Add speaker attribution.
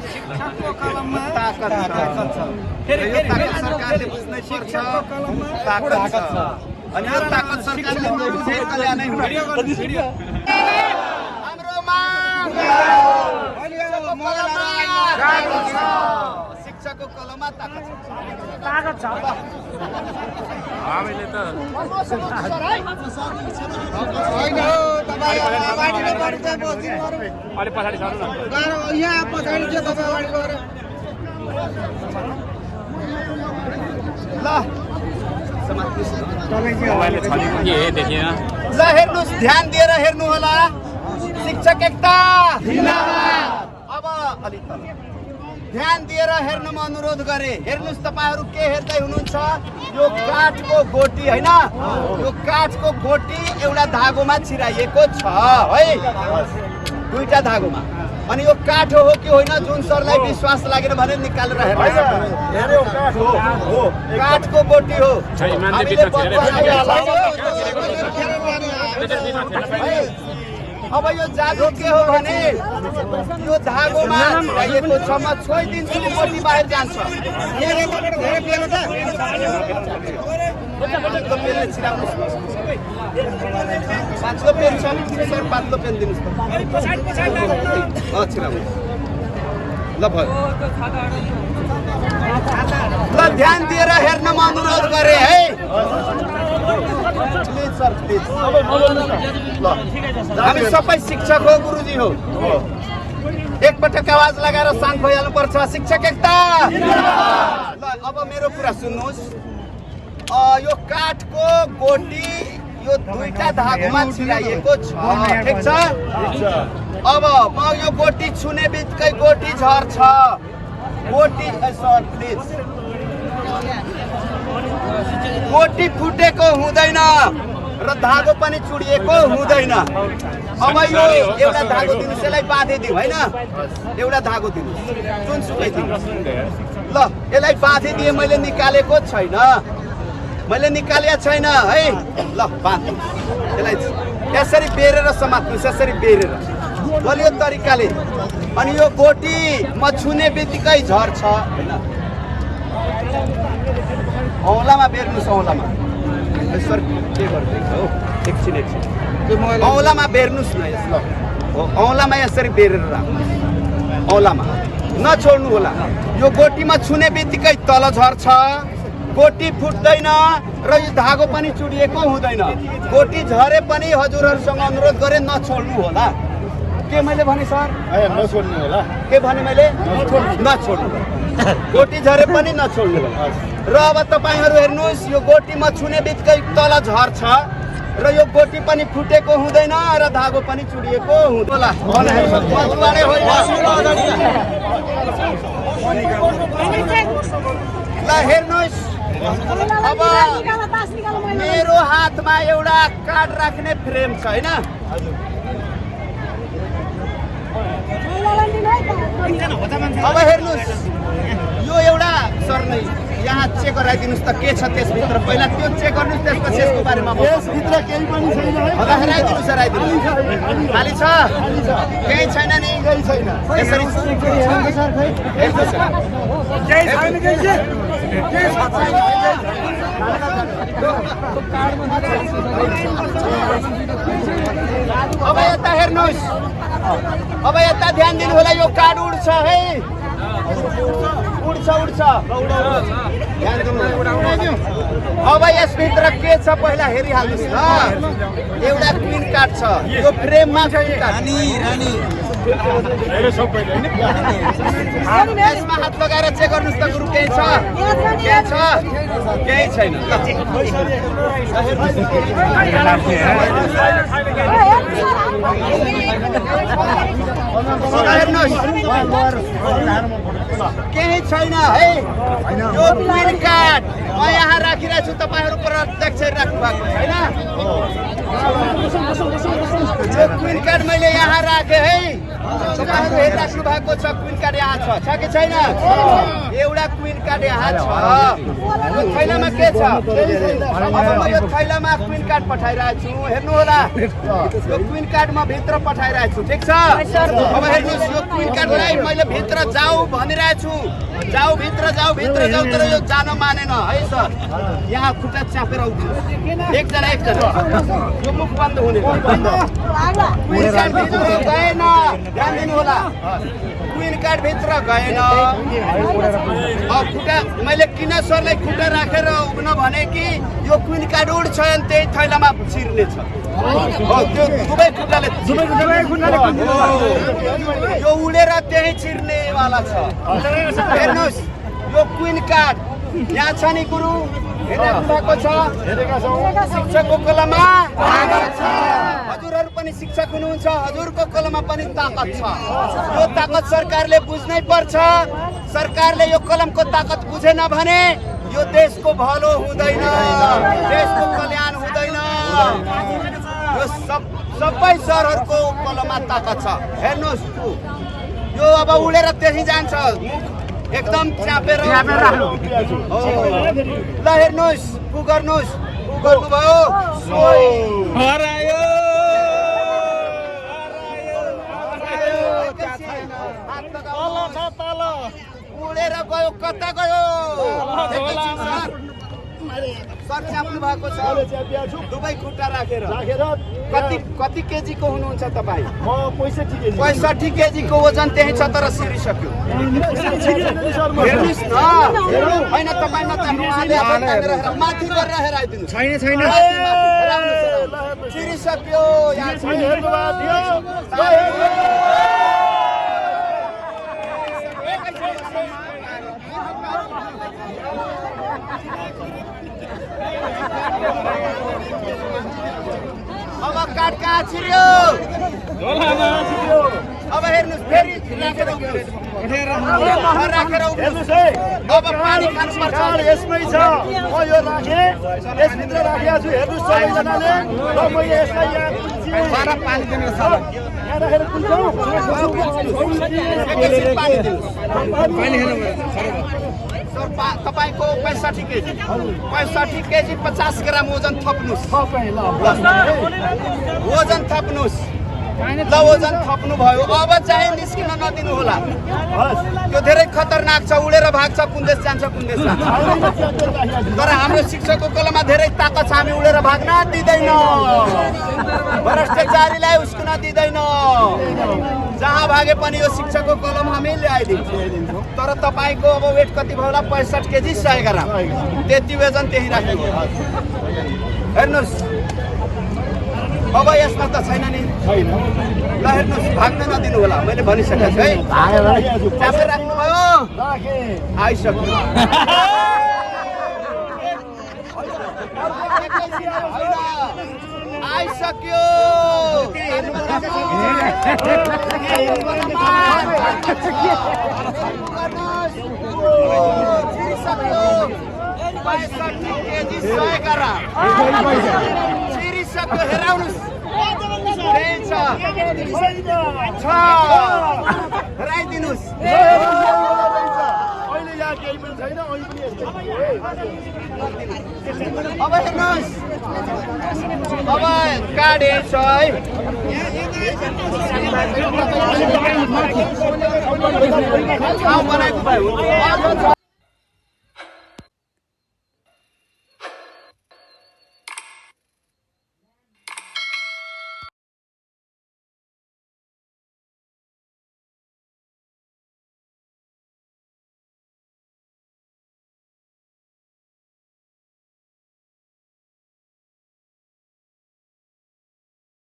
Speaker 1: शिक्षकको कलममा
Speaker 2: ताकत छ।
Speaker 1: फेरि
Speaker 2: यो ताकत सरकारले बुझ्नै पर्छ।
Speaker 1: शिक्षकको कलममा
Speaker 2: ताकत छ अनि यो ताकत सरकारले बुझ्दै कल्याणै हुन्छ। हाम्रो माग शिक्षकको कलममा ताकत छ।
Speaker 3: हामीले त
Speaker 1: होइन हो तपाईँ अगाडि नै बढ्छ बसिनु
Speaker 3: अलि पछाडि सर्नु न।
Speaker 1: यहाँ पछाडि चाहिँ तपाईँ अगाडि गएर
Speaker 2: ल
Speaker 3: मोबाइलले छलेको के देखिएन।
Speaker 2: ल हेर्नुस्, ध्यान दिएर हेर्नु होला। शिक्षक एकता जिन्दाबाद। अब अलि तल ध्यान दिएर हेर्न म अनुरोध गरे। हेर्नुस्, तपाईहरू के हेर्दै हुनुहुन्छ? यो काठको गोटी हैन, यो काठको गोटी एउटा धागोमा छिराइएको छ है, दुईटा धागोमा। अनि यो काठ हो कि होइन जुन सरलाई विश्वास लागेर भने निकालेर हेर्नु। काठको गोटी हो। अब यो जादु के हो भने यो धागोमा छिराइएको छ। म छोइदिन्छु, गोटी बाहिर जान्छ। पाँचलो पेन छ सर, पाँचलो पेन दिनुहोस् त। छिराउनु ल भयो। ल ध्यान दिएर हेर्न म अनुरोध गरे है। Please sir, please. ल हामी सबै शिक्षक हो, गुरुजी हो। एकपटक आवाज लगाएर शान्त भइहाल्नु पर्छ। शिक्षक एकता। ल अब मेरो कुरा सुन्नुहोस्। यो काठको गोटी यो दुईटा धागोमा छिराइएको छ, ठिक छ? अब म यो गोटी छुने बित्तिकै गोटी झर्छ। गोटी सर प्लिज, गोटी फुटेको हुँदैन र धागो पनि चुडिएको हुँदैन। अब यो एउटा धागो दिनुहोस्, यसलाई बाँधिदिउँ होइन, एउटा धागो दिनुहोस्, जुनसुकै दिनुहोस्। ल यसलाई बाँधिदिएँ, मैले निकालेको छैन, मैले निकालेको छैन है। ल बाँध, यसलाई यसरी बेरेर समात्नुहोस्, यसरी बेरेर बलियो तरिकाले। अनि यो गोटी म छुने बित्तिकै झर्छ होइन। औँलामा बेर्नुहोस्, औँलामा। सर के गर्दैछ हो? एकछिन औँलामा बेर्नुहोस् न। यस ल औँलामा यसरी बेरेर राख्नुहोस्, औँलामा नछोड्नु होला। यो गोटीमा छुने बित्तिकै तल झर्छ, गोटी फुट्दैन र यो धागो पनि चुडिएको हुँदैन। गोटी झरे पनि हजुरहरूसँग अनुरोध गरे नछोड्नु होला। के मैले भने सर?
Speaker 4: नछोड्नु होला।
Speaker 2: के भने मैले? नछोड्नु। गोटी झरे पनि नछोड्नु होला। र अब तपाईँहरू हेर्नुहोस्, यो गोटीमा छुने बित्तिकै तल झर्छ र यो गोटी पनि फुटेको हुँदैन र धागो पनि चुडिएको हुँदैन। ल हेर्नुहोस्, अब मेरो हातमा एउटा कार्ड राख्ने फ्रेम छ होइन। अब हेर्नुहोस्, यो एउटा सर नै यहाँ चेक गराइदिनुहोस् त के छ त्यसभित्र। पहिला त्यो चेक गर्नुहोस्, त्यसपछि यसको बारेमा
Speaker 4: यसभित्र केही पनि छैन है।
Speaker 2: हराइदिनुहोस्, हराइदिनुहोस्। खाली छ, केही छैन नि,
Speaker 4: केही छैन।
Speaker 2: यसरी अब यता हेर्नुहोस्, अब यता ध्यान दिनु होला। यो कार्ड उड्छ है, उड्छ उड्छ। अब यसभित्र के छ पहिला हेरिहाल्नुहोस् ल। एउटा क्विन कार्ड छ, यो फ्रेममा यसमा हात लगाएर चेक गर्नुहोस् त गुरु, केही छ? केही छ? केही छैन। केही छैन है। यो क्विन कार्ड म यहाँ राखिरहेको छु, तपाईँहरू प्रत्यक्ष राख्नु भएको छैन। यो क्विन कार्ड मैले यहाँ राखेँ है। तपाईँहरू हेरिराख्नु भएको छ क्विन कार्ड यहाँ छ कि छैन एउटा क्विन कार्ड यहाँ छ यो थैलामा के छ अब म यो थैलामा क्विन कार्ड पठाइरहेको छु हेर्नु होला यो क्विन कार्ड म भित्र पठाइरहेको छु ठिक छ अब हेर्नुहोस् यो क्विन कार्डलाई मैले भित्र जाऊ भनिरहेको छु जाऊ भित्र जाऊ तर यो जान मानेन है सर यहाँ खुट्टा च्यापेर उठ्नुहोस् एकजना यो मुख बन्द हुने क्विन कार्ड भित्र गएन ध्यान दिनु होला क्विन कार्ड भित्र गएन खुट्टा मैले किन सरलाई खुट्टा राखेर उभ्न भने कि यो क्विन कार्ड उड्छ अनि त्यही थैलामा छिर्ने छ त्यो दुवै खुट्टाले यो उडेर त्यही छिर्नेवाला छ हेर्नुहोस् यो क्विन कार्ड यहाँ छ नि गुरु हेरिराख्नु भएको छ शिक्षकको कलममा हजुरहरू पनि शिक्षक हुनुहुन्छ हजुरको कलममा पनि ताकत छ यो ताकत सरकारले बुझ्नै पर्छ सरकारले यो कलमको ताकत बुझेन भने यो देशको भलो हुँदैन देशको कल्याण हुँदैन यो सबै सरहरूको कलममा ताकत छ हेर्नुहोस् यो अब उडेर त्यही जान्छ एकदम च्यापेर ल हेर्नुहोस् उ गर्नुभयो उडेर गयो कता गयो सर च्याप्नु भएको छ दुवै खुट्टा राखेर कति केजीको हुनुहुन्छ तपाईँ 65 केजीको वजन त्यही छ तर सिरिसक्यो हेर्नुहोस् न होइन तपाईँ माथि गरेर हेराइदिनु छैन सिरिसक्यो अब काट कहाँ छिर्यो अब हेर्नुहोस् फेरि राखेर अब पानी खानुपर्छ
Speaker 4: यसमै छ म यो राखेँ यसभित्र राखेको छु हेर्नुहोस् सबैजनाले र मैले यसलाई यहाँ
Speaker 2: पानी दिनु छ
Speaker 4: यहाँ राखेर कुन्छौँ
Speaker 2: सर तपाईँको 65 केजी 50 ग्राम वजन थप्नुहोस् वजन थप्नुहोस् ल वजन थप्नु भयो अब चाहिँ निस्किन नदिनु होला त्यो धेरै खतरनाक छ उडेर भाग्छ कुन देश जान्छ तर हाम्रो शिक्षकको कलममा धेरै ताकत छ हामी उडेर भाग्न दिँदैन भ्रष्टाचारीलाई उस्किन दिँदैन जहाँ भागे पनि यो शिक्षकको कलम हामी ल्याइदिन्छौँ तर तपाईँको अब वेट कति भयो होला 65 केजी 100 ग्राम त्यति वजन त्यही राखेको हेर्नुहोस् अब यसमा त छैन नि ल हेर्नुहोस् भाग्न नदिनु होला मैले भनिसकेको छु है च्यापेर राख्नुभयो आइसक्यो आइसक्यो केजी 100 ग्राम छिरिसक्यो हेराउनुहोस् हराइदिनुहोस् अब हेर्नुहोस् अब काढे छ है ठाउँ बनाएको भयो